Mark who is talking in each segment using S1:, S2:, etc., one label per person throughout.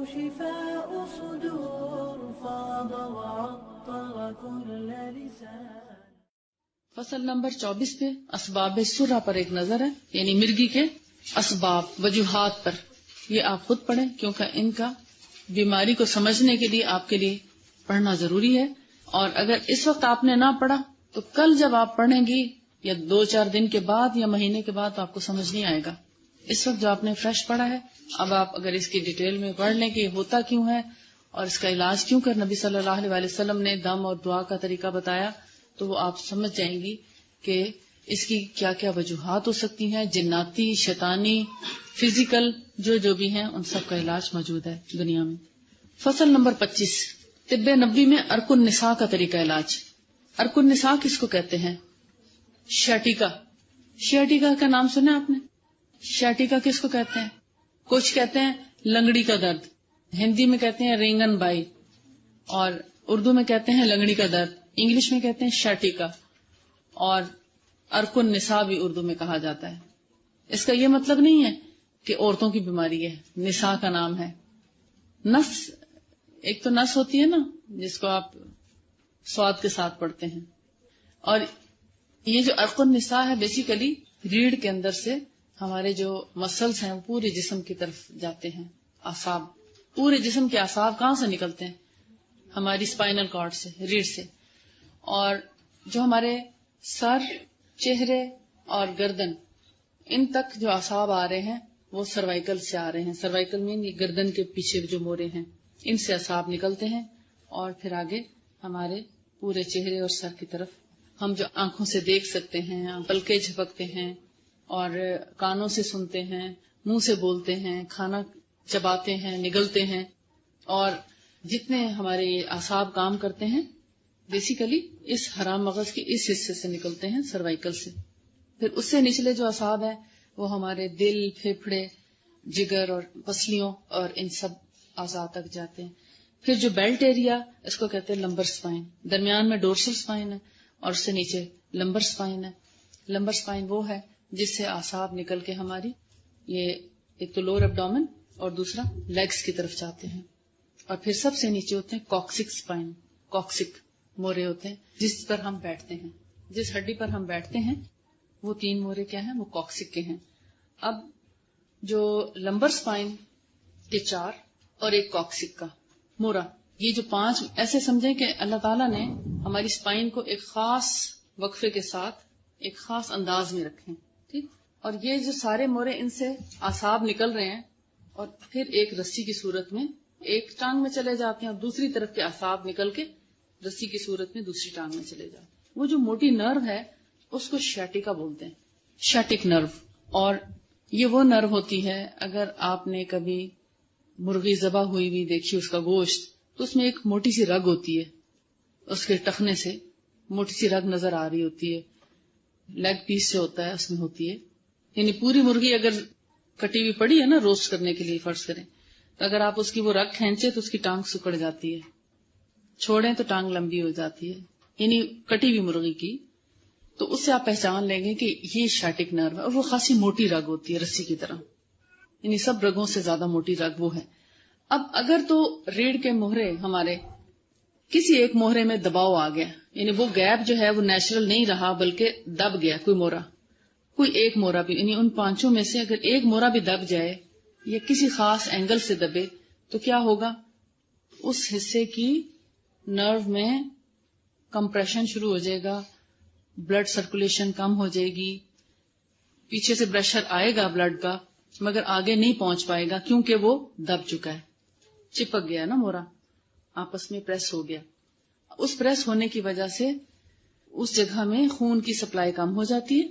S1: شفاء صدور فاض وعطر كل لسان.
S2: فصل نمبر 24 پہ اسباب سرہ پر ایک نظر ہے، یعنی مرگی کے اسباب، وجوہات پر. یہ آپ خود پڑھیں کیونکہ ان کا بیماری کو سمجھنے کے لیے آپ کے لیے پڑھنا ضروری ہے. اور اگر اس وقت آپ نے نہ پڑھا تو کل جب آپ پڑھیں گی یا 2-4 دن کے بعد یا مہینے کے بعد آپ کو سمجھ نہیں آئے گا. اس وقت جو آپ نے فریش پڑھا ہے، اب آپ اگر اس کی ڈیٹیل میں پڑھ لیں کہ یہ ہوتا کیوں ہے اور اس کا علاج کیوں کر نبی صلی اللہ علیہ وسلم نے دم اور دعا کا طریقہ بتایا، تو وہ آپ سمجھ جائیں گی کہ اس کی کیا کیا وجوہات ہو سکتی ہیں، جناتی، شیطانی، فزیکل، جو بھی ہیں ان سب کا علاج موجود ہے دنیا میں. فصل نمبر 25 طب نبوی میں ارک النساء کا طریقہ علاج. ارک النساء کس کو کہتے ہیں؟ شیٹیکا. شیٹیکا کا نام سنا آپ نے؟ شیٹیکا کس کو کہتے ہیں؟ کچھ کہتے ہیں لنگڑی کا درد، ہندی میں کہتے ہیں رینگن بائی، اور اردو میں کہتے ہیں لنگڑی کا درد، انگلش میں کہتے ہیں شیٹیکا، اور ارک النساء بھی اردو میں کہا جاتا ہے. اس کا یہ مطلب نہیں ہے کہ عورتوں کی بیماری ہے، نساء کا نام ہے. نس، ایک تو نس ہوتی ہے نا جس کو آپ سواد کے ساتھ پڑھتے ہیں، اور یہ جو ارک النساء ہے بیسیکلی ریڑھ کے اندر سے ہمارے جو مسلز ہیں وہ پورے جسم کی طرف جاتے ہیں. اعصاب، پورے جسم کے اعصاب کہاں سے نکلتے ہیں؟ ہماری اسپائنل کارڈ سے، ریڑھ سے. اور جو ہمارے سر، چہرے اور گردن، ان تک جو اعصاب آ رہے ہیں وہ سروائیکل سے آ رہے ہیں. سروائیکل میں یہ گردن کے پیچھے جو موڑے ہیں ان سے اعصاب نکلتے ہیں، اور پھر آگے ہمارے پورے چہرے اور سر کی طرف. ہم جو آنکھوں سے دیکھ سکتے ہیں، پلکیں جھپکتے ہیں اور کانوں سے سنتے ہیں، منہ سے بولتے ہیں، کھانا چباتے ہیں، نگلتے ہیں، اور جتنے ہمارے اعصاب کام کرتے ہیں بیسیکلی اس حرام مغز کے اس حصے سے نکلتے ہیں، سروائیکل سے. پھر اس سے نچلے جو اعصاب ہیں وہ ہمارے دل، پھیپھڑے، جگر اور پسلیوں اور ان سب اعضاء تک جاتے ہیں. پھر جو بیلٹ ایریا، اس کو کہتے ہیں لمبر سپائن. درمیان میں ڈورسل سپائن ہے اور اس سے نیچے لمبر سپائن ہے. لمبر سپائن وہ ہے جس سے اعصاب نکل کے ہماری یہ ایک تو لور ایبڈومن اور دوسرا لیگز کی طرف جاتے ہیں. اور پھر سب سے نیچے ہوتے ہیں کوکسک سپائن. کوکسک مورے ہوتے ہیں جس پر ہم بیٹھتے ہیں، جس ہڈی پر ہم بیٹھتے ہیں وہ 3 مورے کیا ہیں؟ وہ کوکسک کے ہیں. اب جو لمبر سپائن کے 4 اور ایک کوکسک کا مورا، یہ جو 5 ایسے سمجھیں کہ اللہ تعالیٰ نے ہماری سپائن کو ایک خاص وقفے کے ساتھ ایک خاص انداز میں رکھیں، ٹھیک. اور یہ جو سارے مورے ان سے اعصاب نکل رہے ہیں اور پھر ایک رسی کی صورت میں ایک ٹانگ میں چلے جاتے ہیں اور دوسری طرف کے اعصاب نکل کے رسی کی صورت میں دوسری ٹانگ میں چلے جاتے ہیں. وہ جو موٹی نرو ہے اس کو شیٹیکا بولتے ہیں، شیٹک نرو. اور یہ وہ نرو ہوتی ہے، اگر آپ نے کبھی مرغی ذبح ہوئی بھی دیکھی، اس کا گوشت، تو اس میں ایک موٹی سی رگ ہوتی ہے، اس کے ٹخنے سے موٹی سی رگ نظر آ رہی ہوتی ہے، لیگ پیس سے ہوتا ہے، اس میں ہوتی ہے. یعنی پوری مرغی اگر کٹی ہوئی پڑی ہے نا روسٹ کرنے کے لیے فرض کریں، تو اگر آپ اس کی وہ رگ کھینچے تو اس کی ٹانگ سکڑ جاتی ہے، چھوڑیں تو ٹانگ لمبی ہو جاتی ہے، یعنی کٹی ہوئی مرغی کی. تو اس سے آپ پہچان لیں گے کہ یہ شیٹک نرو ہے، اور وہ خاصی موٹی رگ ہوتی ہے رسی کی طرح، یعنی سب رگوں سے زیادہ موٹی رگ وہ ہے. اب اگر تو ریڑھ کے موہرے ہمارے کسی ایک موہرے میں دباؤ آ گیا، یعنی وہ گیپ جو ہے وہ نیچرل نہیں رہا بلکہ دب گیا، کوئی مورا، کوئی ایک مورا بھی، یعنی ان 5 میں سے اگر ایک مورا بھی دب جائے یا کسی خاص اینگل سے دبے تو کیا ہوگا؟ اس حصے کی نرو میں کمپریشن شروع ہو جائے گا، بلڈ سرکولیشن کم ہو جائے گی، پیچھے سے پریشر آئے گا بلڈ کا مگر آگے نہیں پہنچ پائے گا کیونکہ وہ دب چکا ہے، چپک گیا نا مورا، آپس میں پریس ہو گیا. اس پریس ہونے کی وجہ سے اس جگہ میں خون کی سپلائی کم ہو جاتی ہے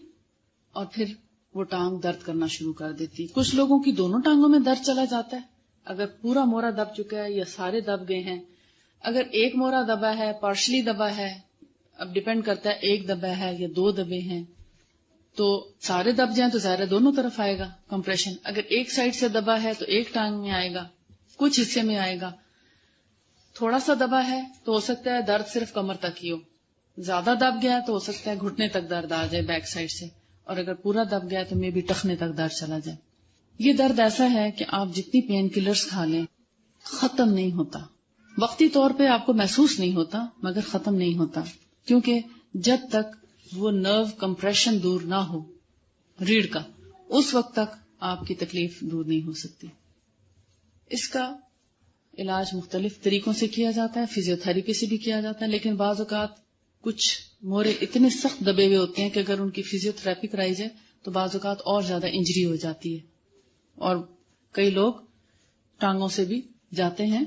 S2: اور پھر وہ ٹانگ درد کرنا شروع کر دیتی. کچھ لوگوں کی دونوں ٹانگوں میں درد چلا جاتا ہے اگر پورا مورا دب چکا ہے یا سارے دب گئے ہیں. اگر ایک مورا دبا ہے، پارشلی دبا ہے، اب ڈیپینڈ کرتا ہے ایک دبا ہے یا 2 دبے ہیں، تو سارے دب جائیں تو ظاہر دونوں طرف آئے گا کمپریشن. اگر ایک سائڈ سے دبا ہے تو ایک ٹانگ میں آئے گا، کچھ حصے میں آئے گا. تھوڑا سا دبا ہے تو ہو سکتا ہے درد صرف کمر تک ہی ہو، زیادہ دب گیا تو ہو سکتا ہے گھٹنے تک درد آ جائے بیک سائڈ سے، اور اگر پورا دب گیا تو میں بھی ٹخنے تک درد چلا جائے. یہ درد ایسا ہے کہ آپ جتنی پین کلرز کھا لیں ختم نہیں ہوتا. وقتی طور پہ آپ کو محسوس نہیں ہوتا مگر ختم نہیں ہوتا، کیونکہ جب تک وہ نرو کمپریشن دور نہ ہو ریڑھ کا، اس وقت تک آپ کی تکلیف دور نہیں ہو سکتی. اس کا علاج مختلف طریقوں سے کیا جاتا ہے، فزیوتھراپی سے بھی کیا جاتا ہے، لیکن بعض اوقات کچھ مورے اتنے سخت دبے ہوئے ہوتے ہیں کہ اگر ان کی فزیوتھراپی کرائی جائے تو بعض اوقات اور زیادہ انجری ہو جاتی ہے، اور کئی لوگ ٹانگوں سے بھی جاتے ہیں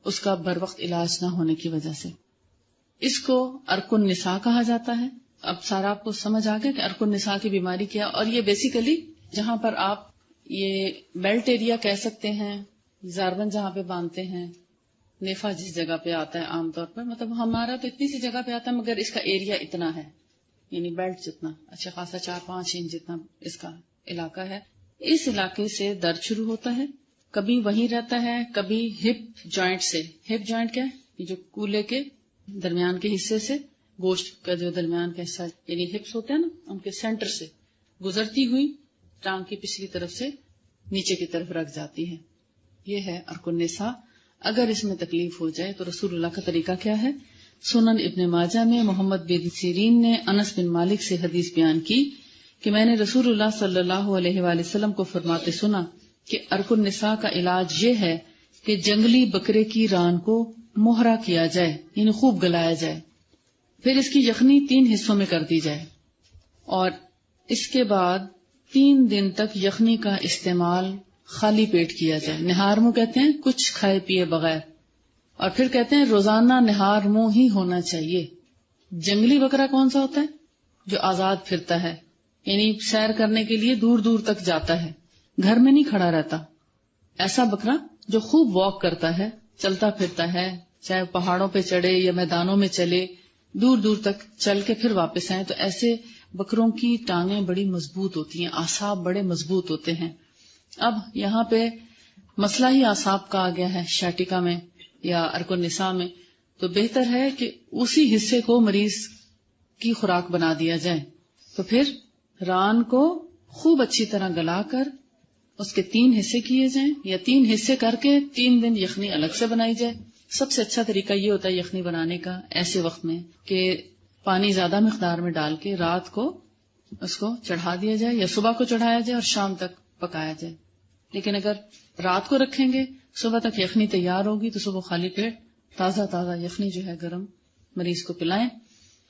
S2: اس کا بر وقت علاج نہ ہونے کی وجہ سے. اس کو عرق النساء کہا جاتا ہے. اب سارا آپ کو سمجھ آ گیا کہ عرق النساء کی بیماری کیا، اور یہ بیسیکلی جہاں پر آپ یہ بیلٹ ایریا کہہ سکتے ہیں، زاربن جہاں پہ باندھتے ہیں، نیفا جس جگہ پہ آتا ہے عام طور پر، مطلب ہمارا تو اتنی سی جگہ پہ آتا ہے مگر اس کا ایریا اتنا ہے، یعنی بیلٹ جتنا اچھا خاصا 4-5 انچ جتنا اس کا علاقہ ہے. اس علاقے سے درد شروع ہوتا ہے، کبھی وہیں رہتا ہے، کبھی ہپ جوائنٹ سے. ہپ جوائنٹ کیا ہے؟ یہ جو کولے کے درمیان کے حصے سے گوشت کا جو درمیان کا حصہ یعنی ہپس ہوتے ہیں نا، ان کے سینٹر سے گزرتی ہوئی ٹانگ کی پچھلی طرف سے نیچے کی طرف رکھ جاتی ہے. یہ ہے عرق النساء. اگر اس میں تکلیف ہو جائے تو رسول اللہ کا طریقہ کیا ہے؟ سنن ابن ماجہ میں محمد بن سیرین نے انس بن مالک سے حدیث بیان کی کہ میں نے رسول اللہ صلی اللہ علیہ وآلہ وسلم کو فرماتے سنا کہ عرق النساء کا علاج یہ ہے کہ جنگلی بکرے کی ران کو مہرا کیا جائے، یعنی خوب گلایا جائے، پھر اس کی یخنی 3 حصوں میں کر دی جائے، اور اس کے بعد 3 دن تک یخنی کا استعمال خالی پیٹ کیا جائے. نہار منہ کہتے ہیں کچھ کھائے پیے بغیر، اور پھر کہتے ہیں روزانہ نہار منہ ہی ہونا چاہیے. جنگلی بکرا کون سا ہوتا ہے؟ جو آزاد پھرتا ہے، یعنی سیر کرنے کے لیے دور دور تک جاتا ہے، گھر میں نہیں کھڑا رہتا. ایسا بکرا جو خوب واک کرتا ہے، چلتا پھرتا ہے، چاہے پہاڑوں پہ چڑھے یا میدانوں میں چلے، دور دور تک چل کے پھر واپس آئے. تو ایسے بکروں کی ٹانگیں بڑی مضبوط ہوتی ہیں، اعصاب بڑے مضبوط ہوتے ہیں. اب یہاں پہ مسئلہ ہی اعصاب کا آ گیا ہے شاٹکا میں یا عرق النساء میں، تو بہتر ہے کہ اسی حصے کو مریض کی خوراک بنا دیا جائے. تو پھر ران کو خوب اچھی طرح گلا کر اس کے 3 حصے کیے جائیں، یا 3 حصے کر کے 3 دن یخنی الگ سے بنائی جائے. سب سے اچھا طریقہ یہ ہوتا ہے یخنی بنانے کا ایسے وقت میں کہ پانی زیادہ مقدار میں ڈال کے رات کو اس کو چڑھا دیا جائے، یا صبح کو چڑھایا جائے اور شام تک پکایا جائے. لیکن اگر رات کو رکھیں گے صبح تک یخنی تیار ہوگی تو صبح خالی پیٹ تازہ یخنی جو ہے گرم مریض کو پلائیں.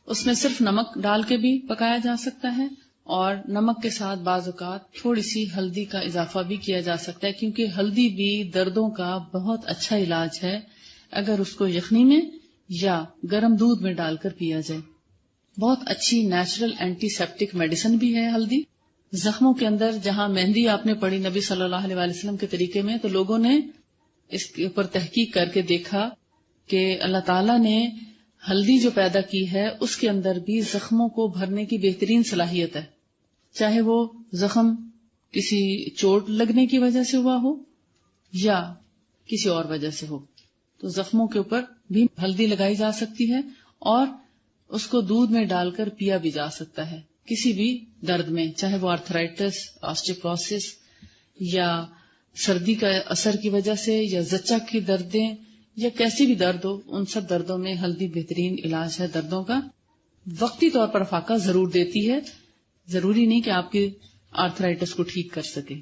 S2: اس میں صرف نمک ڈال کے بھی پکایا جا سکتا ہے، اور نمک کے ساتھ بعض اوقات تھوڑی سی ہلدی کا اضافہ بھی کیا جا سکتا ہے، کیونکہ ہلدی بھی دردوں کا بہت اچھا علاج ہے اگر اس کو یخنی میں یا گرم دودھ میں ڈال کر پیا جائے. بہت اچھی نیچرل اینٹی سیپٹک میڈیسن بھی ہے ہلدی. زخموں کے اندر جہاں مہندی آپ نے پڑھی نبی صلی اللہ علیہ وسلم کے طریقے میں، تو لوگوں نے اس کے اوپر تحقیق کر کے دیکھا کہ اللہ تعالیٰ نے ہلدی جو پیدا کی ہے اس کے اندر بھی زخموں کو بھرنے کی بہترین صلاحیت ہے، چاہے وہ زخم کسی چوٹ لگنے کی وجہ سے ہوا ہو یا کسی اور وجہ سے ہو. تو زخموں کے اوپر بھی ہلدی لگائی جا سکتی ہے، اور اس کو دودھ میں ڈال کر پیا بھی جا سکتا ہے کسی بھی درد میں، چاہے وہ آرتھرائٹس، آسٹیوپروسس یا سردی کا اثر کی وجہ سے، یا زچہ کی دردیں، یا کیسی بھی درد ہو. ان سب دردوں میں ہلدی بہترین علاج ہے دردوں کا. وقتی طور پر فاقہ ضرور دیتی ہے، ضروری نہیں کہ آپ کی آرتھرائٹس کو ٹھیک کر سکے.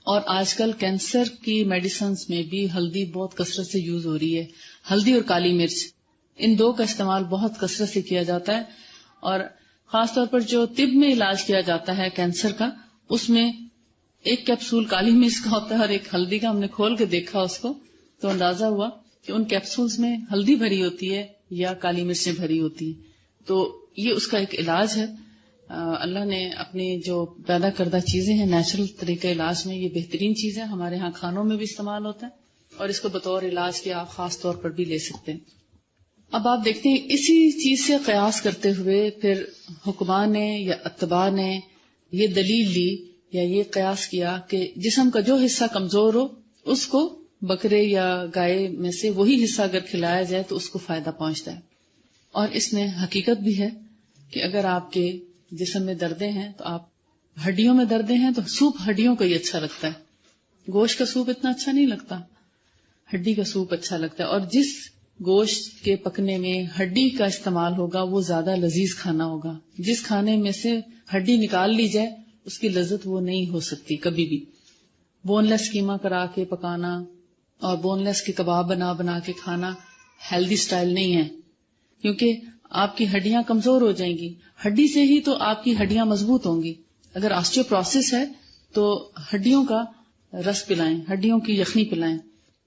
S2: اور آج کل کینسر کی میڈیسنز میں بھی ہلدی بہت کثرت سے یوز ہو رہی ہے. ہلدی اور کالی مرچ، ان 2 کا استعمال بہت کثرت سے کیا جاتا ہے. اور خاص طور پر جو طب میں علاج کیا جاتا ہے کینسر کا، اس میں ایک کیپسول کالی مرچ کا ہوتا ہے اور ایک ہلدی کا. ہم نے کھول کے دیکھا اس کو تو اندازہ ہوا کہ ان کیپسولز میں ہلدی بھری ہوتی ہے یا کالی مرچیں بھری ہوتی ہیں. تو یہ اس کا ایک علاج ہے. اللہ نے اپنی جو پیدا کردہ چیزیں ہیں نیچرل طریقہ علاج میں، یہ بہترین چیز ہے. ہمارے ہاں کھانوں میں بھی استعمال ہوتا ہے، اور اس کو بطور علاج کے آپ خاص طور پر بھی لے سکتے ہیں. اب آپ دیکھتے ہیں اسی چیز سے قیاس کرتے ہوئے پھر حکماء نے یا اتباع نے یہ دلیل لی یا یہ قیاس کیا کہ جسم کا جو حصہ کمزور ہو اس کو بکرے یا گائے میں سے وہی حصہ اگر کھلایا جائے تو اس کو فائدہ پہنچتا ہے. اور اس میں حقیقت بھی ہے کہ اگر آپ کے جسم میں دردیں ہیں تو آپ ہڈیوں میں دردیں ہیں تو سوپ ہڈیوں کا ہی اچھا لگتا ہے، گوشت کا سوپ اتنا اچھا نہیں لگتا. ہڈی کا سوپ اچھا لگتا ہے، اور جس گوشت کے پکنے میں ہڈی کا استعمال ہوگا وہ زیادہ لذیذ کھانا ہوگا. جس کھانے میں سے ہڈی نکال لی جائے اس کی لذت وہ نہیں ہو سکتی کبھی بھی. بون لیس قیمہ کرا کے پکانا اور بون لیس کے کباب بنا بنا کے کھانا ہیلدی سٹائل نہیں ہے، کیونکہ آپ کی ہڈیاں کمزور ہو جائیں گی. ہڈی سے ہی تو آپ کی ہڈیاں مضبوط ہوں گی. اگر آسٹیوپروسس ہے تو ہڈیوں کا رس پلائیں، ہڈیوں کی یخنی پلائیں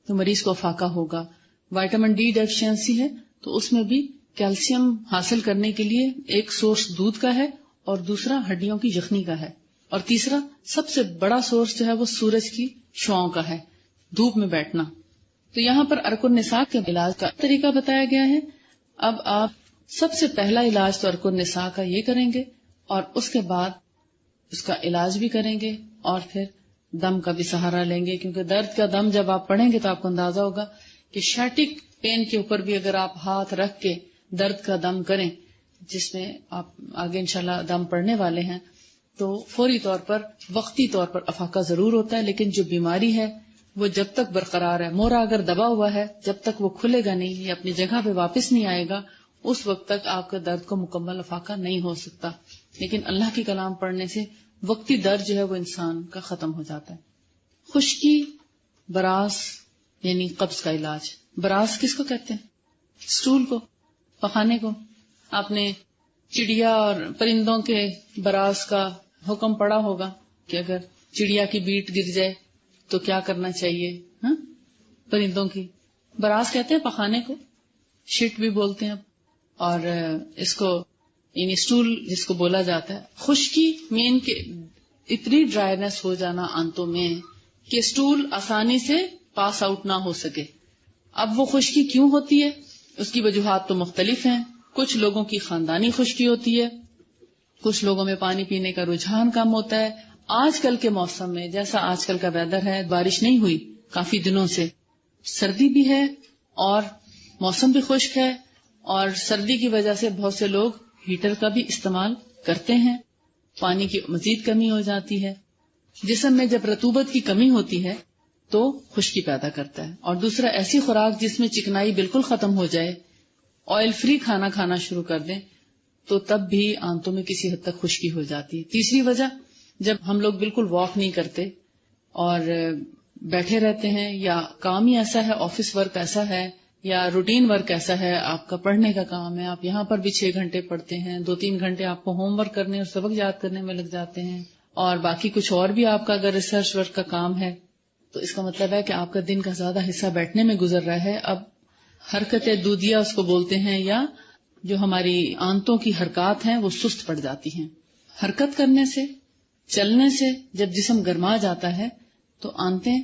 S2: تو مریض کو افاقہ ہوگا. وائٹامن ڈی ڈیفیشنسی ہے تو اس میں بھی کیلشیم حاصل کرنے کے لیے ایک سورس دودھ کا ہے اور دوسرا ہڈیوں کی یخنی کا ہے، اور تیسرا سب سے بڑا سورس جو ہے وہ سورج کی شعاؤں کا ہے، دھوپ میں بیٹھنا. تو یہاں پر ارک النساء کے علاج کا طریقہ بتایا گیا ہے. اب آپ سب سے پہلا علاج تو ارک النساء کا یہ کریں گے اور اس کے بعد اس کا علاج بھی کریں گے اور پھر دم کا بھی سہارا لیں گے، کیونکہ درد کا دم جب آپ پڑھیں گے تو آپ کو اندازہ ہوگا کہ شیٹک پین کے اوپر بھی اگر آپ ہاتھ رکھ کے درد کا دم کریں، جس میں آپ آگے انشاءاللہ دم پڑھنے والے ہیں، تو فوری طور پر وقتی طور پر افاقہ ضرور ہوتا ہے، لیکن جو بیماری ہے وہ جب تک برقرار ہے، مورا اگر دبا ہوا ہے جب تک وہ کھلے گا نہیں یا اپنی جگہ پہ واپس نہیں آئے گا اس وقت تک آپ کا درد کو مکمل افاقہ نہیں ہو سکتا. لیکن اللہ کی کلام پڑھنے سے وقتی درد جو ہے وہ انسان کا ختم ہو جاتا ہے. خشکی، براس یعنی قبض کا علاج. براس کس کو کہتے ہیں؟ سٹول کو، پخانے کو. آپ نے چڑیا اور پرندوں کے براس کا حکم پڑا ہوگا کہ اگر چڑیا کی بیٹ گر جائے تو کیا کرنا چاہیے. ہاں، پرندوں کی براس کہتے ہیں پخانے کو، شٹ بھی بولتے ہیں. اور اس کو یعنی سٹول جس کو بولا جاتا ہے. خشکی مین کے اتنی ڈرائنس ہو جانا آنتوں میں کہ سٹول آسانی سے پاس آؤٹ نہ ہو سکے. اب وہ خشکی کیوں ہوتی ہے؟ اس کی وجوہات تو مختلف ہیں. کچھ لوگوں کی خاندانی خشکی ہوتی ہے، کچھ لوگوں میں پانی پینے کا رجحان کم ہوتا ہے. آج کل کے موسم میں جیسا آج کل کا ویدر ہے، بارش نہیں ہوئی کافی دنوں سے، سردی بھی ہے اور موسم بھی خشک ہے، اور سردی کی وجہ سے بہت سے لوگ ہیٹر کا بھی استعمال کرتے ہیں. پانی کی مزید کمی ہو جاتی ہے. جسم میں جب رطوبت کی کمی ہوتی ہے تو خشکی پیدا کرتا ہے. اور دوسرا ایسی خوراک جس میں چکنائی بالکل ختم ہو جائے، آئل فری کھانا کھانا شروع کر دیں تو تب بھی آنتوں میں کسی حد تک خشکی ہو جاتی ہے. تیسری وجہ، جب ہم لوگ بالکل واک نہیں کرتے اور بیٹھے رہتے ہیں، یا کام ہی ایسا ہے، آفس ورک ایسا ہے یا روٹین ورک ایسا ہے، آپ کا پڑھنے کا کام ہے، آپ یہاں پر بھی 6 گھنٹے پڑھتے ہیں، 2-3 گھنٹے آپ کو ہوم ورک کرنے اور سبق یاد کرنے میں لگ جاتے ہیں، اور باقی کچھ اور بھی آپ کا اگر ریسرچ ورک کا کام ہے، تو اس کا مطلب ہے کہ آپ کا دن کا زیادہ حصہ بیٹھنے میں گزر رہا ہے. اب حرکت دودیا اس کو بولتے ہیں، یا جو ہماری آنتوں کی حرکات ہیں وہ سست پڑ جاتی ہیں. حرکت کرنے سے، چلنے سے جب جسم گرما جاتا ہے تو آنتیں،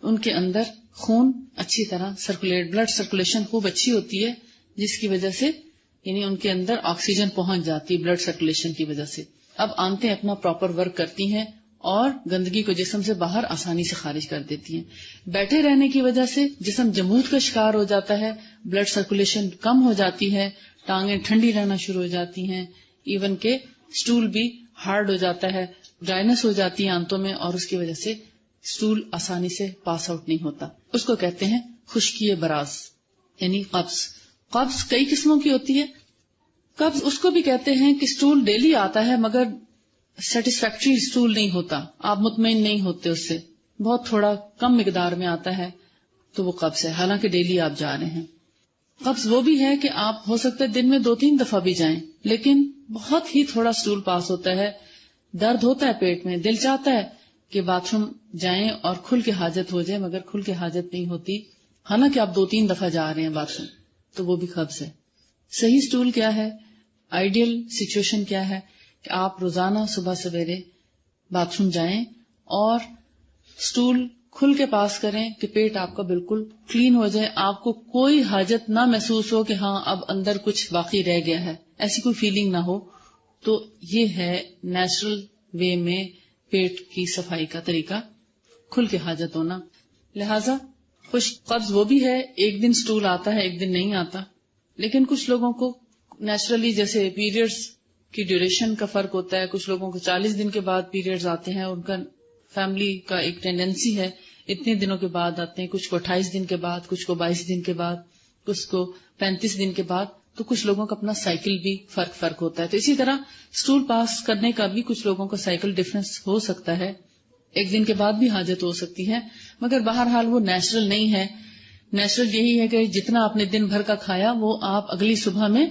S2: ان کے اندر خون اچھی طرح سرکولیٹ، بلڈ سرکولیشن خوب اچھی ہوتی ہے، جس کی وجہ سے یعنی ان کے اندر آکسیجن پہنچ جاتی ہے بلڈ سرکولیشن کی وجہ سے. اب آنتیں اپنا پراپر ورک کرتی ہیں اور گندگی کو جسم سے باہر آسانی سے خارج کر دیتی ہیں. بیٹھے رہنے کی وجہ سے جسم جمود کا شکار ہو جاتا ہے، بلڈ سرکولیشن کم ہو جاتی ہے، ٹانگیں ٹھنڈی رہنا شروع ہو جاتی ہیں، ایون کہ سٹول بھی ہارڈ ہو جاتا ہے، ڈرائنس ہو جاتی ہے آنتوں میں، اور اس کی وجہ سے سٹول آسانی سے پاس آؤٹ نہیں ہوتا. اس کو کہتے ہیں خشکی براز یعنی قبض. قبض کئی قسموں کی ہوتی ہے. قبض اس کو بھی کہتے ہیں کہ سٹول ڈیلی آتا ہے مگر سیٹسفیکٹری سٹول نہیں ہوتا، آپ مطمئن نہیں ہوتے اس سے، بہت تھوڑا کم مقدار میں آتا ہے تو وہ قبض ہے، حالانکہ ڈیلی آپ جا رہے ہیں. قبض وہ بھی ہے کہ آپ ہو سکتا ہے دن میں 2-3 دفعہ بھی جائیں لیکن بہت ہی تھوڑا سٹول پاس ہوتا ہے، درد ہوتا ہے پیٹ میں، دل چاہتا ہے کہ باتھ روم جائیں اور کھل کے حاجت ہو جائے مگر کھل کے حاجت نہیں ہوتی، حالانکہ آپ 2-3 دفعہ جا رہے ہیں باتھ روم، تو وہ بھی قبض ہے. صحیح سٹول کیا ہے؟ آئیڈیل سچویشن کیا ہے کہ آپ روزانہ صبح سویرے باتھ روم جائیں اور سٹول کھل کے پاس کریں کہ پیٹ آپ کا بالکل کلین ہو جائے، آپ کو کوئی حاجت نہ محسوس ہو کہ ہاں اب اندر کچھ باقی رہ گیا ہے، ایسی کوئی فیلنگ نہ ہو. تو یہ ہے نیچرل وے میں پیٹ کی صفائی کا طریقہ، کھل کے حاجت ہونا. لہذا خشک قبض وہ بھی ہے، ایک دن سٹول آتا ہے ایک دن نہیں آتا. لیکن کچھ لوگوں کو نیچرلی، جیسے پیریڈز کی ڈیوریشن کا فرق ہوتا ہے، کچھ لوگوں کو 40 دن کے بعد پیریڈز آتے ہیں، ان کا فیملی کا ایک ٹینڈنسی ہے اتنے دنوں کے بعد آتے ہیں، کچھ کو 28 دن کے بعد، کچھ کو 22 دن کے بعد، کچھ کو 35 دن کے بعد. تو کچھ لوگوں کا اپنا سائیکل بھی فرق ہوتا ہے. تو اسی طرح اسٹول پاس کرنے کا بھی کچھ لوگوں کا سائیکل ڈفرینس ہو سکتا ہے، ایک دن کے بعد بھی حاجت ہو سکتی ہے، مگر بہرحال وہ نیچرل نہیں ہے. نیچرل یہی ہے کہ جتنا آپ نے دن بھر کا کھایا وہ آپ اگلی صبح میں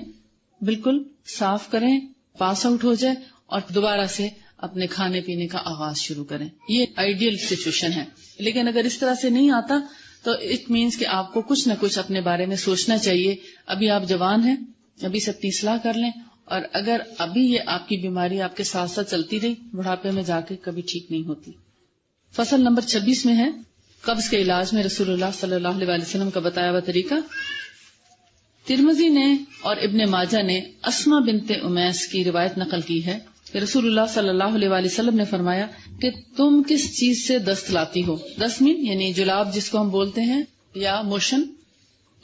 S2: بالکل صاف کریں، پاس آؤٹ ہو جائے اور دوبارہ سے اپنے کھانے پینے کا آغاز شروع کریں. یہ آئیڈیل سچویشن ہے. لیکن اگر اس طرح سے نہیں آتا تو اٹ مینس کہ آپ کو کچھ نہ کچھ اپنے بارے میں سوچنا چاہیے. ابھی آپ جوان ہیں، ابھی سے اپنی اصلاح کر لیں، اور اگر ابھی یہ آپ کی بیماری آپ کے ساتھ ساتھ چلتی رہی، بڑھاپے میں جا کے کبھی ٹھیک نہیں ہوتی. فصل نمبر 26 میں ہے قبض کے علاج میں رسول اللہ صلی اللہ علیہ وسلم کا بتایا ہوا طریقہ. ترمذی نے اور ابن ماجہ نے اسما بنت امیس کی روایت نقل کی ہے کہ رسول اللہ صلی اللہ علیہ وآلہ وسلم نے فرمایا کہ تم کس چیز سے دست لاتی ہو؟ دست مین یعنی جلاب جس کو ہم بولتے ہیں یا موشن.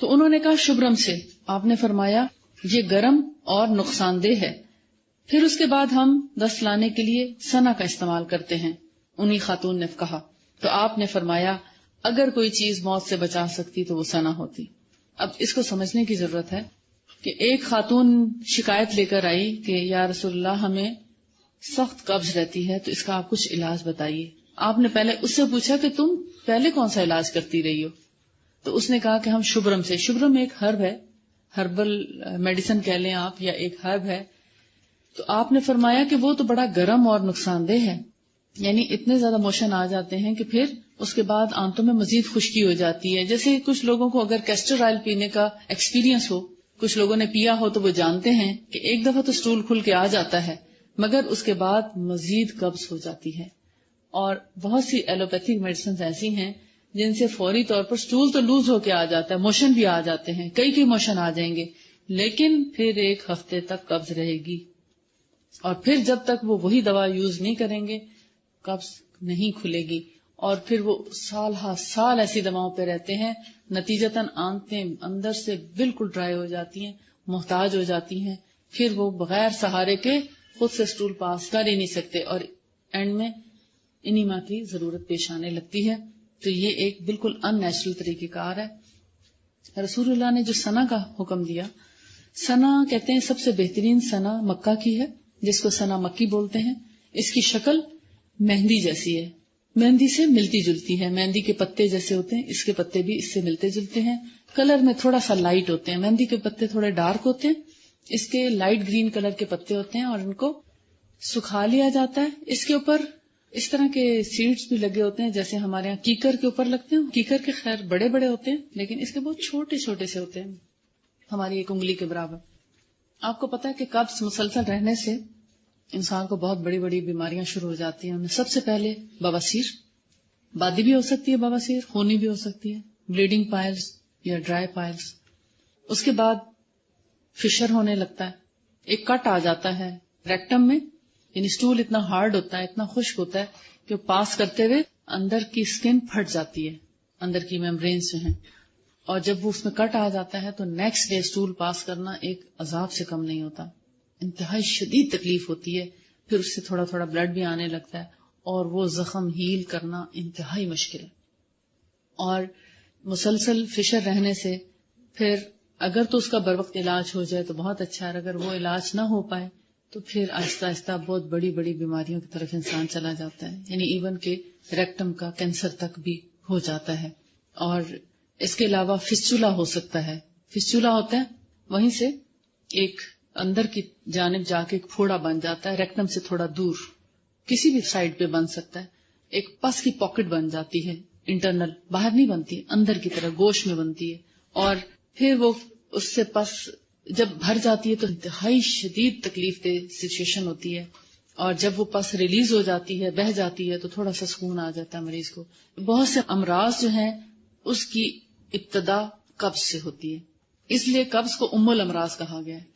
S2: تو انہوں نے کہا شبرم سے. آپ نے فرمایا یہ گرم اور نقصان دہ ہے. پھر اس کے بعد ہم دست لانے کے لیے سنا کا استعمال کرتے ہیں. انہی خاتون نے کہا تو آپ نے فرمایا اگر کوئی چیز موت سے بچا سکتی تو وہ سنا ہوتی. اب اس کو سمجھنے کی ضرورت ہے کہ ایک خاتون شکایت لے کر آئی کہ یا رسول اللہ ہمیں سخت قبض رہتی ہے تو اس کا آپ کچھ علاج بتائیے. آپ نے پہلے اس سے پوچھا کہ تم پہلے کون سا علاج کرتی رہی ہو؟ تو اس نے کہا کہ ہم شبرم سے. شبرم ایک ہرب ہے، ہربل میڈیسن کہہ لیں آپ، یا ایک ہرب ہے. تو آپ نے فرمایا کہ وہ تو بڑا گرم اور نقصان دہ ہے، یعنی اتنے زیادہ موشن آ جاتے ہیں کہ پھر اس کے بعد آنتوں میں مزید خشکی ہو جاتی ہے. جیسے کچھ لوگوں کو اگر کیسٹر آئل پینے کا ایکسپیرینس ہو، کچھ لوگوں نے پیا ہو تو وہ جانتے ہیں کہ ایک دفعہ تو اسٹول کھل کے آ جاتا ہے مگر اس کے بعد مزید قبض ہو جاتی ہے. اور بہت سی ایلوپیتھک میڈیسنز ایسی ہیں جن سے فوری طور پر اسٹول تو لوز ہو کے آ جاتا ہے، موشن بھی آ جاتے ہیں، کئی موشن آ جائیں گے، لیکن پھر ایک ہفتے تک قبض رہے گی. اور پھر جب تک وہ وہی دوا یوز نہیں کریں گے قبض نہیں کھلے گی. اور پھر وہ سال ہا سال ایسی دواؤں پہ رہتے ہیں، نتیجتاً آنتیں اندر سے بالکل ڈرائی ہو جاتی ہیں، محتاج ہو جاتی ہیں. پھر وہ بغیر سہارے کے خود سے اسٹول پاس کر ہی نہیں سکتے اور اینڈ میں انیما کی ضرورت پیش آنے لگتی ہے. تو یہ ایک بالکل ان نیچرل طریقہ کار ہے. رسول اللہ نے جو سنا کا حکم دیا، سنا کہتے ہیں سب سے بہترین سنا مکہ کی ہے جس کو سنا مکی بولتے ہیں. اس کی شکل مہندی جیسی ہے، مہندی سے ملتی جلتی ہے. مہندی کے پتے جیسے ہوتے ہیں اس کے پتے بھی اس سے ملتے جلتے ہیں. کلر میں تھوڑا سا لائٹ ہوتے ہیں، مہندی کے پتے تھوڑے ڈارک ہوتے ہیں، اس کے لائٹ گرین کلر کے پتے ہوتے ہیں اور ان کو سکھا لیا جاتا ہے. اس کے اوپر اس طرح کے سیڈز بھی لگے ہوتے ہیں جیسے ہمارے یہاں کیکر کے اوپر لگتے ہیں. کیکر کے خیر بڑے بڑے ہوتے ہیں لیکن اس کے بہت چھوٹے چھوٹے سے ہوتے ہیں، ہماری ایک انگلی کے برابر. آپ کو پتا ہے کہ قبض مسلسل رہنے سے انسان کو بہت بڑی بڑی بیماریاں شروع ہو جاتی ہیں. ان میں سب سے پہلے بواسیر، بادی بھی ہو سکتی ہے، بواسیر خونی بھی ہو سکتی ہے، بلیڈنگ پائلز یا ڈرائی پائلز. اس کے بعد فشر ہونے لگتا ہے، ایک کٹ آ جاتا ہے ریکٹم میں، یعنی اسٹول اتنا ہارڈ ہوتا ہے، اتنا خشک ہوتا ہے کہ پاس کرتے ہوئے اندر کی اسکن پھٹ جاتی ہے، اندر کی میمبرینز جو ہیں. اور جب وہ اس میں کٹ آ جاتا ہے تو نیکسٹ ڈے اسٹول پاس کرنا ایک عذاب سے کم نہیں ہوتا، انتہائی شدید تکلیف ہوتی ہے. پھر اس سے تھوڑا تھوڑا بلڈ بھی آنے لگتا ہے اور وہ زخم ہیل کرنا انتہائی مشکل ہے. اور مسلسل فشر رہنے سے پھر اگر تو اس کا بروقت علاج ہو جائے تو بہت اچھا ہے، اگر وہ علاج نہ ہو پائے تو پھر آہستہ آہستہ بہت بڑی بڑی بیماریوں کی طرف انسان چلا جاتا ہے، یعنی ایون کہ ریکٹم کا کینسر تک بھی ہو جاتا ہے. اور اس کے علاوہ فسچولا ہو سکتا ہے. فسچولا ہوتا ہے وہیں سے ایک اندر کی جانب جا کے ایک پھوڑا بن جاتا ہے، ریکٹم سے تھوڑا دور کسی بھی سائڈ پہ بن سکتا ہے. ایک پس کی پاکٹ بن جاتی ہے، انٹرنل، باہر نہیں بنتی، اندر کی طرح گوشت میں بنتی ہے. اور پھر وہ اس سے پس جب بھر جاتی ہے تو انتہائی شدید تکلیف دہ سچویشن ہوتی ہے. اور جب وہ پس ریلیز ہو جاتی ہے، بہہ جاتی ہے تو تھوڑا سا سکون آ جاتا ہے مریض کو. بہت سے امراض جو ہیں اس کی ابتدا قبض سے ہوتی ہے، اس لیے قبض کو ام الامراض کہا گیا ہے.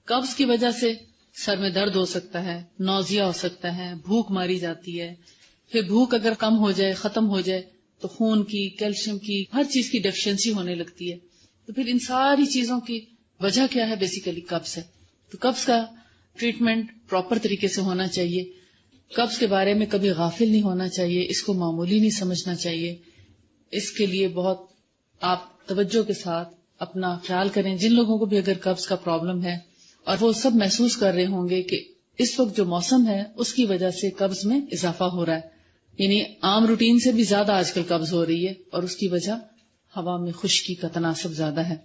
S2: قبض کی وجہ سے سر میں درد ہو سکتا ہے، نوزیا ہو سکتا ہے، بھوک ماری جاتی ہے. پھر بھوک اگر کم ہو جائے، ختم ہو جائے تو خون کی، کیلشیم کی، ہر چیز کی ڈیفیشنسی ہونے لگتی ہے. تو پھر ان ساری چیزوں کی وجہ کیا ہے؟ بیسیکلی قبض ہے. تو قبض کا ٹریٹمنٹ پراپر طریقے سے ہونا چاہیے. قبض کے بارے میں کبھی غافل نہیں ہونا چاہیے، اس کو معمولی نہیں سمجھنا چاہیے. اس کے لیے بہت آپ توجہ کے ساتھ اپنا خیال کریں. جن لوگوں کو بھی اگر قبض کا پرابلم ہے اور وہ سب محسوس کر رہے ہوں گے کہ اس وقت جو موسم ہے اس کی وجہ سے قبض میں اضافہ ہو رہا ہے، یعنی عام روٹین سے بھی زیادہ آج کل قبض ہو رہی ہے، اور اس کی وجہ ہوا میں خشکی کا تناسب زیادہ ہے،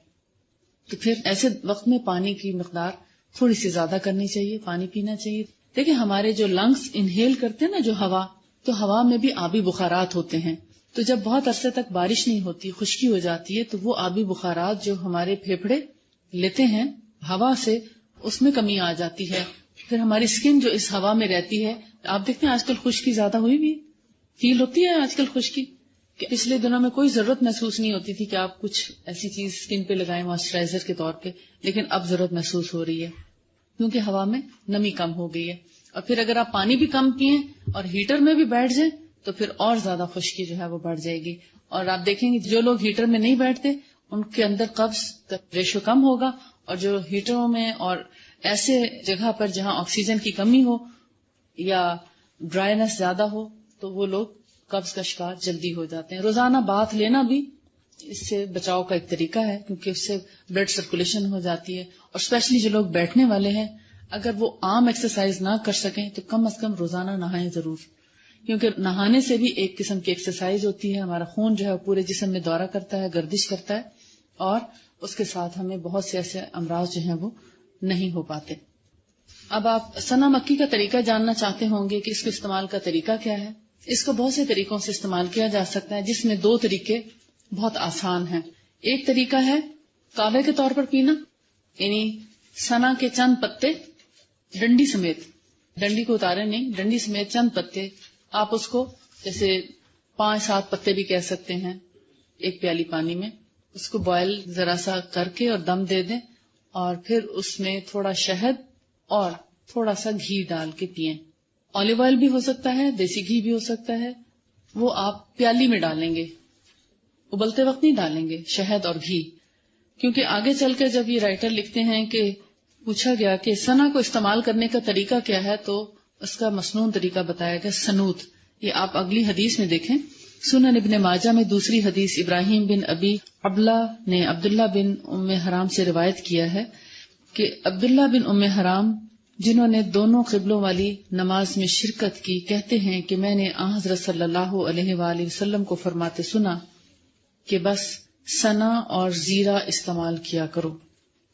S2: تو پھر ایسے وقت میں پانی کی مقدار تھوڑی سی زیادہ کرنی چاہیے، پانی پینا چاہیے. دیکھیں ہمارے جو لنگس انہیل کرتے ہیں نا جو ہوا، تو ہوا میں بھی آبی بخارات ہوتے ہیں. تو جب بہت عرصے تک بارش نہیں ہوتی، خشکی ہو جاتی ہے، تو وہ آبی بخارات جو ہمارے پھیپھڑے لیتے ہیں ہوا سے، اس میں کمی آ جاتی ہے. پھر ہماری اسکن جو اس ہوا میں رہتی ہے، آپ دیکھتے ہیں آج کل خشکی زیادہ ہوئی بھی فیل ہوتی ہے آج کل خشکی، کہ پچھلے دنوں میں کوئی ضرورت محسوس نہیں ہوتی تھی کہ آپ کچھ ایسی چیز اسکن پہ لگائیں موئسچرائزر کے طور پہ، لیکن اب ضرورت محسوس ہو رہی ہے کیونکہ ہوا میں نمی کم ہو گئی ہے. اور پھر اگر آپ پانی بھی کم پئیں اور ہیٹر میں بھی بیٹھ جائیں تو پھر اور زیادہ خشکی جو ہے وہ بڑھ جائے گی. اور آپ دیکھیں گے جو لوگ ہیٹر میں نہیں بیٹھتے ان کے اندر قبض کا ریشو کم ہوگا، اور جو ہیٹروں میں اور ایسے جگہ پر جہاں آکسیجن کی کمی ہو یا ڈرائینس زیادہ ہو تو وہ لوگ قبض کا شکار جلدی ہو جاتے ہیں. روزانہ باتھ لینا بھی اس سے بچاؤ کا ایک طریقہ ہے، کیونکہ اس سے بلڈ سرکولیشن ہو جاتی ہے. اور اسپیشلی جو لوگ بیٹھنے والے ہیں، اگر وہ عام ایکسرسائز نہ کر سکیں تو کم از کم روزانہ نہائیں ضرور، کیونکہ نہانے سے بھی ایک قسم کی ایکسرسائز ہوتی ہے. ہمارا خون جو ہے پورے جسم میں دورہ کرتا ہے، گردش کرتا ہے، اور اس کے ساتھ ہمیں بہت سے ایسے امراض جو ہیں وہ نہیں ہو پاتے. اب آپ سنا مکی کا طریقہ جاننا چاہتے ہوں گے کہ اس کے استعمال کا طریقہ کیا ہے. اس کو بہت سے طریقوں سے استعمال کیا جا سکتا ہے، جس میں 2 طریقے بہت آسان ہیں. ایک طریقہ ہے کاوے کے طور پر پینا، یعنی سنا کے چند پتے ڈنڈی سمیت، ڈنڈی کو اتارے نہیں، ڈنڈی سمیت چند پتے، آپ اس کو جیسے 5-7 پتے بھی کہہ سکتے ہیں، ایک پیالی پانی میں اس کو بوائل ذرا سا کر کے اور دم دے دیں، اور پھر اس میں تھوڑا شہد اور تھوڑا سا گھی ڈال کے پئیں. آلیو آئل بھی ہو سکتا ہے، دیسی گھی بھی ہو سکتا ہے، وہ آپ پیالی میں ڈالیں گے، ابلتے وقت نہیں ڈالیں گے شہد اور گھی. کیونکہ آگے چل کے جب یہ رائٹر لکھتے ہیں کہ پوچھا گیا کہ سنا کو استعمال کرنے کا طریقہ کیا ہے، تو اس کا مسنون طریقہ بتایا گیا سنوت. یہ آپ اگلی حدیث میں دیکھیں، سنن ابن ماجہ میں دوسری حدیث ابراہیم بن ابی عبلہ نے عبداللہ بن ام حرام سے روایت کیا ہے کہ عبداللہ بن ام حرام جنہوں نے دونوں قبلوں والی نماز میں شرکت کی کہتے ہیں کہ میں نے آن حضرت صلی اللہ علیہ وآلہ وسلم کو فرماتے سنا کہ بس سنا اور زیرہ استعمال کیا کرو.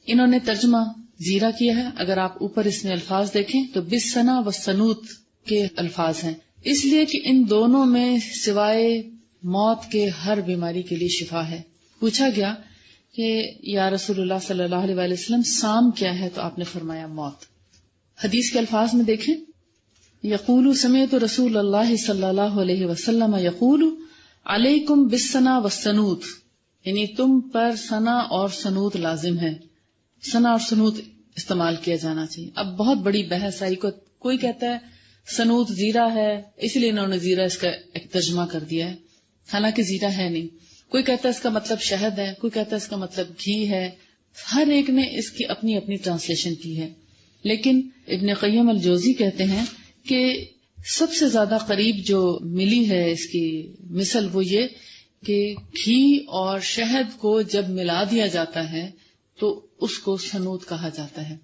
S2: انہوں نے ترجمہ زیرہ کیا ہے، اگر آپ اوپر اس میں الفاظ دیکھیں تو بس سنا و سنوت کے الفاظ ہیں، اس لیے کہ ان دونوں میں سوائے موت کے ہر بیماری کے لیے شفا ہے. پوچھا گیا کہ یا رسول اللہ صلی اللہ علیہ وسلم سام کیا ہے، تو آپ نے فرمایا موت. حدیث کے الفاظ میں دیکھیں، یقول سمعت رسول اللہ صلی اللہ علیہ وسلم یقول علیکم بالسنا والسنوت، یعنی تم پر سنا اور سنوت لازم ہے، سنا اور سنوت استعمال کیا جانا چاہیے. اب بہت بڑی بحث آئی، کوئی کہتا ہے سنوت زیرہ ہے اس لیے انہوں نے زیرہ اس کا ایک ترجمہ کر دیا ہے، حالانکہ زیرہ ہے نہیں. کوئی کہتا ہے اس کا مطلب شہد ہے، کوئی کہتا ہے اس کا مطلب گھی ہے. ہر ایک نے اس کی اپنی اپنی ٹرانسلیشن کی ہے. لیکن ابن قیم الجوزی کہتے ہیں کہ سب سے زیادہ قریب جو ملی ہے اس کی مثل وہ یہ کہ گھی اور شہد کو جب ملا دیا جاتا ہے تو اس کو سنوت کہا جاتا ہے،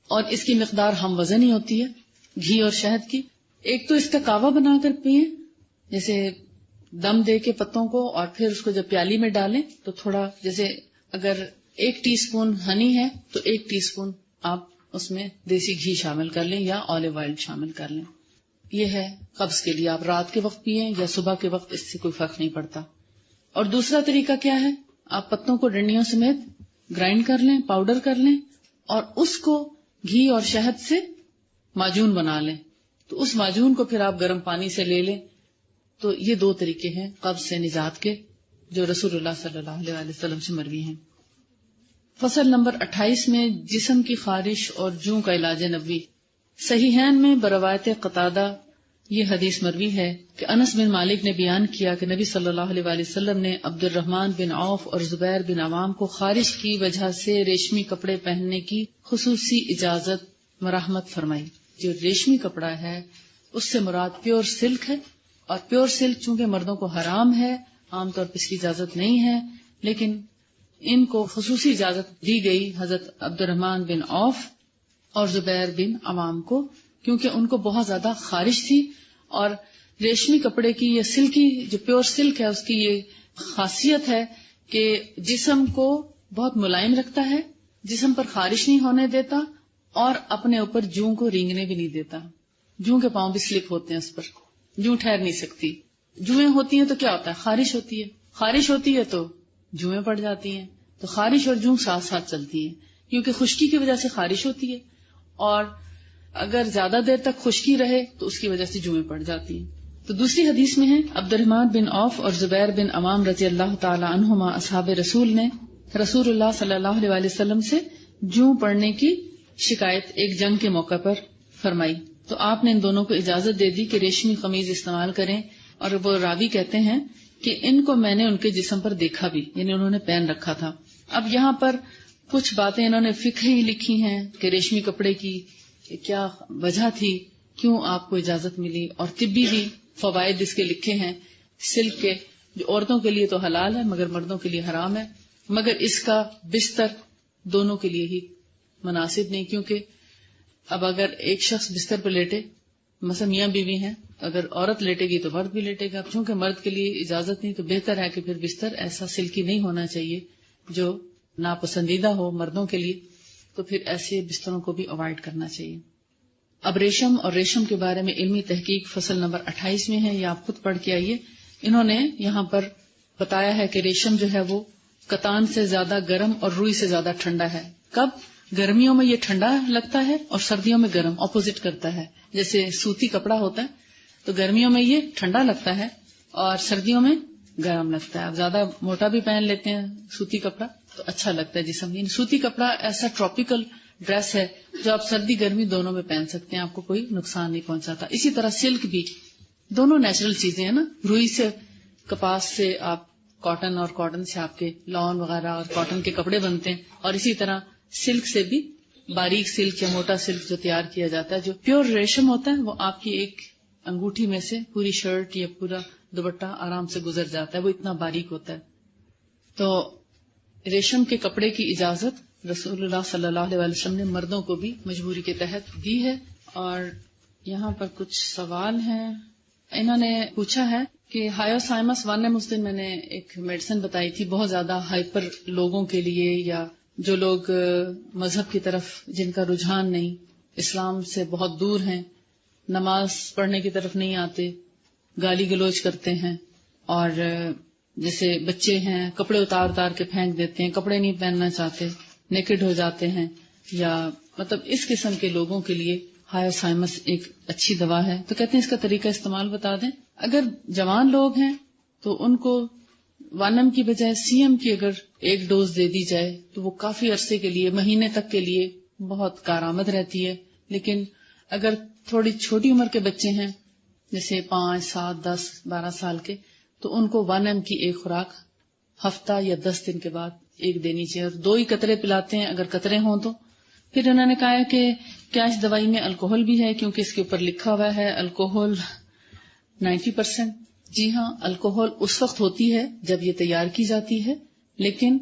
S2: اور اس کی مقدار ہم وزن ہی ہوتی ہے گھی اور شہد کی. ایک تو اس کا کعوہ بنا کر پئیں، جیسے دم دے کے پتوں کو، اور پھر اس کو جب پیالی میں ڈالیں تو تھوڑا، جیسے اگر 1 ٹی اسپون ہنی ہے تو 1 ٹی اسپون آپ اس میں دیسی گھی شامل کر لیں یا آلیو آئل شامل کر لیں. یہ ہے قبض کے لیے، آپ رات کے وقت پئیں یا صبح کے وقت، اس سے کوئی فرق نہیں پڑتا. اور دوسرا طریقہ کیا ہے، آپ پتوں کو ڈنڈیوں سمیت گرائنڈ کر لیں، پاؤڈر کر لیں، اور اس کو گھی اور شہد سے معجون بنا لیں. تو اس معجون کو پھر آپ گرم پانی سے لے لیں. تو یہ 2 طریقے ہیں قبض سے نجات کے جو رسول اللہ صلی اللہ علیہ وسلم سے مروی ہیں. فصل نمبر 28 میں جسم کی خارش اور جوں کا علاج نبوی. صحیحین میں بروایت قتادہ یہ حدیث مروی ہے کہ انس بن مالک نے بیان کیا کہ نبی صلی اللہ علیہ وآلہ وسلم نے عبد الرحمن بن عوف اور زبیر بن عوام کو خارش کی وجہ سے ریشمی کپڑے پہننے کی خصوصی اجازت مرحمت فرمائی. جو ریشمی کپڑا ہے اس سے مراد پیور سلک ہے، اور پیور سلک چونکہ مردوں کو حرام ہے، عام طور پر اس کی اجازت نہیں ہے، لیکن ان کو خصوصی اجازت دی گئی حضرت عبد الرحمن بن عوف اور زبیر بن عوام کو، کیونکہ ان کو بہت زیادہ خارش تھی، اور ریشمی کپڑے کی یہ سلکی جو پیور سلک ہے اس کی یہ خاصیت ہے کہ جسم کو بہت ملائم رکھتا ہے، جسم پر خارش نہیں ہونے دیتا، اور اپنے اوپر جوں کو رینگنے بھی نہیں دیتا. جوں کے پاؤں بھی سلپ ہوتے ہیں اس پر، جوں ٹھہر نہیں سکتی. جوئیں ہوتی ہیں تو کیا ہوتا ہے؟ خارش ہوتی ہے، خارش ہوتی ہے تو جوئیں پڑ جاتی ہیں. تو خارش اور جوں ساتھ ساتھ چلتی ہیں، کیونکہ خشکی کی وجہ سے خارش ہوتی ہے، اور اگر زیادہ دیر تک خشکی رہے تو اس کی وجہ سے جوئیں پڑ جاتی ہیں. تو دوسری حدیث میں ہے عبد الرحمن بن عوف اور زبیر بن عوام رضی اللہ تعالی عنہما اصحاب رسول نے رسول اللہ صلی اللہ علیہ وسلم سے جوں پڑنے کی شکایت ایک جنگ کے موقع پر فرمائی. تو آپ نے ان دونوں کو اجازت دے دی کہ ریشمی قمیض استعمال کریں، اور وہ راوی کہتے ہیں کہ ان کو میں نے ان کے جسم پر دیکھا بھی، یعنی انہوں نے پہن رکھا تھا. اب یہاں پر کچھ باتیں انہوں نے فقہی لکھی ہیں کہ ریشمی کپڑے کی کیا وجہ تھی، کیوں آپ کو اجازت ملی، اور طبی بھی فوائد اس کے لکھے ہیں. سلک کے جو عورتوں کے لیے تو حلال ہے مگر مردوں کے لیے حرام ہے، مگر اس کا بستر دونوں کے لیے ہی مناسب نہیں، کیونکہ اب اگر ایک شخص بستر پر لیٹے، مثلا میاں بیوی ہیں، اگر عورت لیٹے گی تو مرد بھی لیٹے گا. چونکہ مرد کے لیے اجازت نہیں تو بہتر ہے کہ پھر بستر ایسا سلکی نہیں ہونا چاہیے جو ناپسندیدہ ہو مردوں کے لیے، تو پھر ایسے بستروں کو بھی اوائڈ کرنا چاہیے. اب ریشم اور ریشم کے بارے میں علمی تحقیق فصل نمبر 28 میں ہے، یہ آپ خود پڑھ کے آئیے. انہوں نے یہاں پر بتایا ہے کہ ریشم جو ہے وہ کتان سے زیادہ گرم اور روئی سے زیادہ ٹھنڈا ہے. کب؟ گرمیوں میں یہ ٹھنڈا لگتا ہے اور سردیوں میں گرم، اپوزٹ کرتا ہے. جیسے سوتی کپڑا ہوتا ہے تو گرمیوں میں یہ ٹھنڈا لگتا ہے اور سردیوں میں گرم لگتا ہے. اب زیادہ موٹا بھی پہن لیتے ہیں سوتی کپڑا تو اچھا لگتا ہے جسم. سوتی کپڑا ایسا ٹراپیکل ڈریس ہے جو آپ سردی گرمی دونوں میں پہن سکتے ہیں، آپ کو کوئی نقصان نہیں پہنچاتا. اسی طرح سلک بھی، دونوں نیچرل چیزیں ہیں نا. روئی سے، کپاس سے آپ کاٹن، اور کاٹن سے آپ کے لون وغیرہ اور کاٹن کے کپڑے بنتے ہیں، اور اسی طرح سلک سے بھی باریک سلک یا موٹا سلک جو تیار کیا جاتا ہے. جو پیور ریشم ہوتا ہے وہ آپ کی ایک انگوٹھی میں سے پوری شرٹ یا پورا دوپٹہ آرام سے گزر جاتا ہے، وہ اتنا باریک ہوتا ہے. تو ریشم کے کپڑے کی اجازت رسول اللہ صلی اللہ علیہ وسلم نے مردوں کو بھی مجبوری کے تحت دی ہے. اور یہاں پر کچھ سوال ہیں. انہوں نے پوچھا ہے کہ ہائیوسائمس ون اس دن میں نے ایک میڈیسن بتائی تھی بہت زیادہ ہائپر لوگوں کے لیے، یا جو لوگ مذہب کی طرف جن کا رجحان نہیں، اسلام سے بہت دور ہیں، نماز پڑھنے کی طرف نہیں آتے، گالی گلوچ کرتے ہیں، اور جیسے بچے ہیں کپڑے اتار اتار کے پھینک دیتے ہیں، کپڑے نہیں پہننا چاہتے، نیکڈ ہو جاتے ہیں، یا مطلب اس قسم کے لوگوں کے لیے ہائیوسائمس ایک اچھی دوا ہے. تو کہتے ہیں اس کا طریقہ استعمال بتا دیں. اگر جوان لوگ ہیں تو ان کو 1 کی بجائے CM کی اگر ایک ڈوز دے دی جائے تو وہ کافی عرصے کے لیے، مہینے تک کے لیے بہت کارآمد رہتی ہے. لیکن اگر تھوڑی چھوٹی عمر کے بچے ہیں جیسے 5, 7, 10, 12 سال کے، تو ان کو 1 کی ایک خوراک ہفتہ یا 10 دن کے بعد ایک دینی چاہیے، اور 2 ہی قطرے پلاتے ہیں اگر قطرے ہوں تو. پھر انہوں نے کہا ہے کہ کیا اس دوائی میں الکوہل بھی ہے، کیونکہ اس کے اوپر لکھا ہوا ہے الکوہل 90%. جی ہاں، الکوہل اس وقت ہوتی ہے جب یہ تیار کی جاتی ہے، لیکن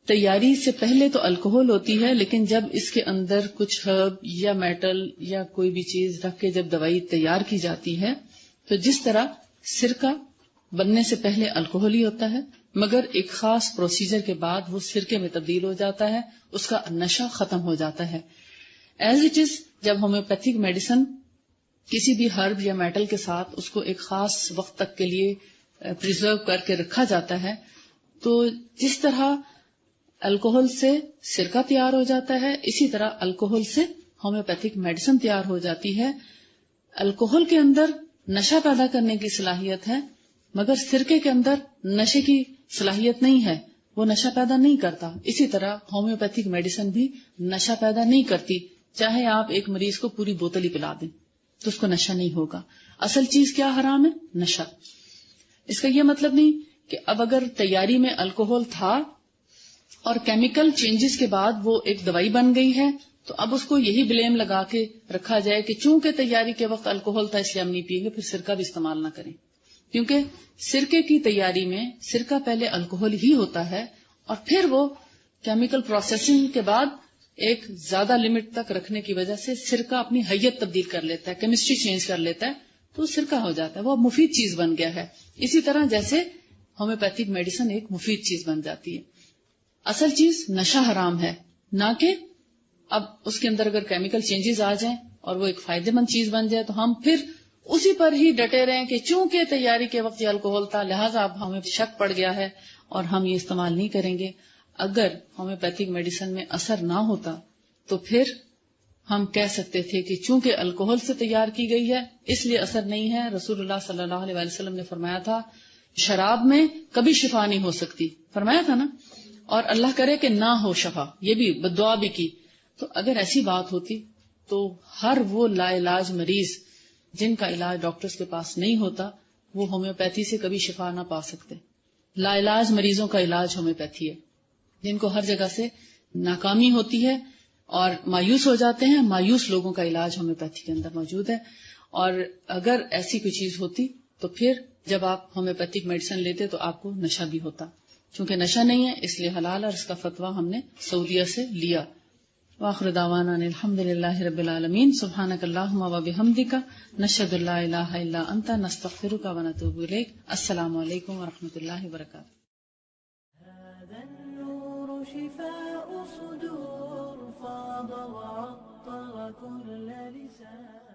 S2: تیاری سے پہلے تو الکوہل ہوتی ہے، لیکن جب اس کے اندر کچھ ہرب یا میٹل یا کوئی بھی چیز رکھ کے جب دوائی تیار کی جاتی ہے تو جس طرح سرکہ بننے سے پہلے الکوہل ہی ہوتا ہے، مگر ایک خاص پروسیجر کے بعد وہ سرکے میں تبدیل ہو جاتا ہے، اس کا نشہ ختم ہو جاتا ہے. ایز اٹ از جب ہومیوپیتھک میڈیسن کسی بھی ہرب یا میٹل کے ساتھ اس کو ایک خاص وقت تک کے لیے پریزرو کر کے رکھا جاتا ہے، تو جس طرح الکوہل سے سرکہ تیار ہو جاتا ہے اسی طرح الکوہل سے ہومیوپیتھک میڈیسن تیار ہو جاتی ہے. الکوہل کے اندر نشہ پیدا کرنے کی صلاحیت ہے، مگر سرکے کے اندر نشے کی صلاحیت نہیں ہے، وہ نشہ پیدا نہیں کرتا. اسی طرح ہومیوپیتھک میڈیسن بھی نشہ پیدا نہیں کرتی، چاہے آپ ایک مریض کو پوری بوتل ہی پلا دیں تو اس کو نشہ نہیں ہوگا. اصل چیز کیا حرام ہے؟ نشہ. اس کا یہ مطلب نہیں کہ اب اگر تیاری میں الکوہل تھا اور کیمیکل چینجز کے بعد وہ ایک دوائی بن گئی ہے تو اب اس کو یہی بلیم لگا کے رکھا جائے کہ چونکہ تیاری کے وقت الکوہل تھا اس لیے ہم نہیں پیئیں گے، پھر سرکہ بھی استعمال نہ کریں، کیونکہ سرکے کی تیاری میں سرکہ پہلے الکوہل ہی ہوتا ہے اور پھر وہ کیمیکل پروسیسنگ کے بعد ایک زیادہ لمٹ تک رکھنے کی وجہ سے سرکہ اپنی حیت تبدیل کر لیتا ہے، کیمسٹری چینج کر لیتا ہے، تو سرکہ ہو جاتا ہے، وہ مفید چیز بن گیا ہے. اسی طرح جیسے ہومیوپیتھک میڈیسن ایک مفید چیز بن جاتی ہے. اصل چیز نشہ حرام ہے، نہ کہ اب اس کے اندر اگر کیمیکل چینجز آ جائیں اور وہ ایک فائدے مند چیز بن جائے تو ہم پھر اسی پر ہی ڈٹے رہیں کہ چونکہ تیاری کے وقت یہ الکوہل تھا لہٰذا اب ہمیں شک پڑ گیا ہے اور ہم یہ استعمال نہیں کریں گے. اگر ہومیوپیتھک میڈیسن میں اثر نہ ہوتا تو پھر ہم کہہ سکتے تھے کہ چونکہ الکوہل سے تیار کی گئی ہے اس لیے اثر نہیں ہے. رسول اللہ صلی اللہ علیہ وسلم نے فرمایا تھا شراب میں کبھی شفا نہیں ہو سکتی، فرمایا تھا نا، اور اللہ کرے کہ نہ ہو شفا، یہ بھی بددعا بھی کی. تو اگر ایسی بات ہوتی تو ہر وہ لا علاج مریض جن کا علاج ڈاکٹرز کے پاس نہیں ہوتا وہ ہومیوپیتھی سے کبھی شفا نہ پا سکتے. لا علاج مریضوں کا علاج ہومیوپیتھی ہے، جن کو ہر جگہ سے ناکامی ہوتی ہے اور مایوس ہو جاتے ہیں، مایوس لوگوں کا علاج ہومیوپیتھی کے اندر موجود ہے. اور اگر ایسی کوئی چیز ہوتی تو پھر جب آپ ہومیوپیتھک میڈیسن لیتے تو آپ کو نشہ بھی ہوتا. چونکہ نشہ نہیں ہے اس لیے حلال اور اس کا فتویٰ ہم نے سعودیہ سے لیا. وآخر دعوانا الحمد للہ رب العالمین. سبحانک اللہم و بحمدک نشہد ان لا الہ الا انت نستغفرک و نتوب الیک. السلام علیکم و رحمۃ اللہ وبرکاتہ.
S1: هذا النور شفاء صدور فاض وعطر كل لسان